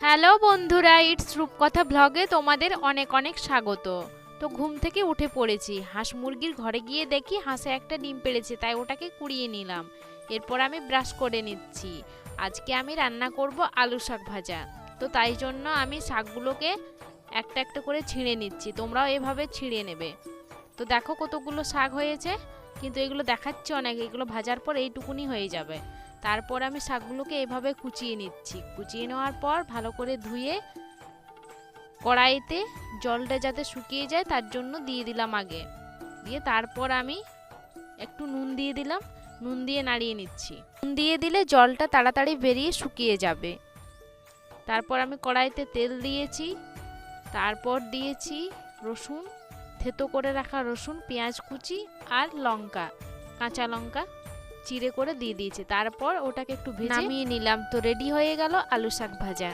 Hello বন্ধুরা, it's রূপকথা ব্লগে তোমাদের অনেক অনেক স্বাগত। তো ঘুম থেকে উঠে পড়েছি, হাঁস মুরগির ঘরে গিয়ে দেখি হাঁসে একটা ডিম পেড়েছে, তাই ওটাকে কুড়িয়ে নিলাম। এরপর আমি ব্রাশ করে নিচ্ছি। আজকে আমি রান্না করব আলু শাক ভাজা। তো তাই জন্য আমি শাকগুলোকে একটা একটা করে ছিঁড়ে নিচ্ছি, তোমরাও এভাবে ছিঁড়ে নেবে। তো দেখো কতগুলো শাক হয়েছে, কিন্তু এগুলো দেখাচ্ছে অনেক, এগুলো ভাজার পর এইটুকুনি হয়ে যাবে। তারপর আমি শাকগুলোকে এভাবে কুচিয়ে নিচ্ছি। কুচিয়ে নেওয়ার পর ভালো করে ধুয়ে কড়াইতে জলটা যাতে শুকিয়ে যায় তার জন্য দিয়ে দিলাম আগে। দিয়ে তারপর আমি একটু নুন দিয়ে দিলাম, নুন দিয়ে নাড়িয়ে নিচ্ছি। নুন দিয়ে দিলে জলটা তাড়াতাড়ি বেরিয়ে শুকিয়ে যাবে। তারপর আমি কড়াইতে তেল দিয়েছি, তারপর দিয়েছি রসুন, থেতো করে রাখা রসুন, পেঁয়াজ কুচি আর লঙ্কা, কাঁচা লঙ্কা চিড়ে করে দিয়ে দিয়েছি। তারপর ওটাকে একটু ভেজে নামিয়ে নিলাম। তো রেডি হয়ে গেল আলু শাক ভাজা।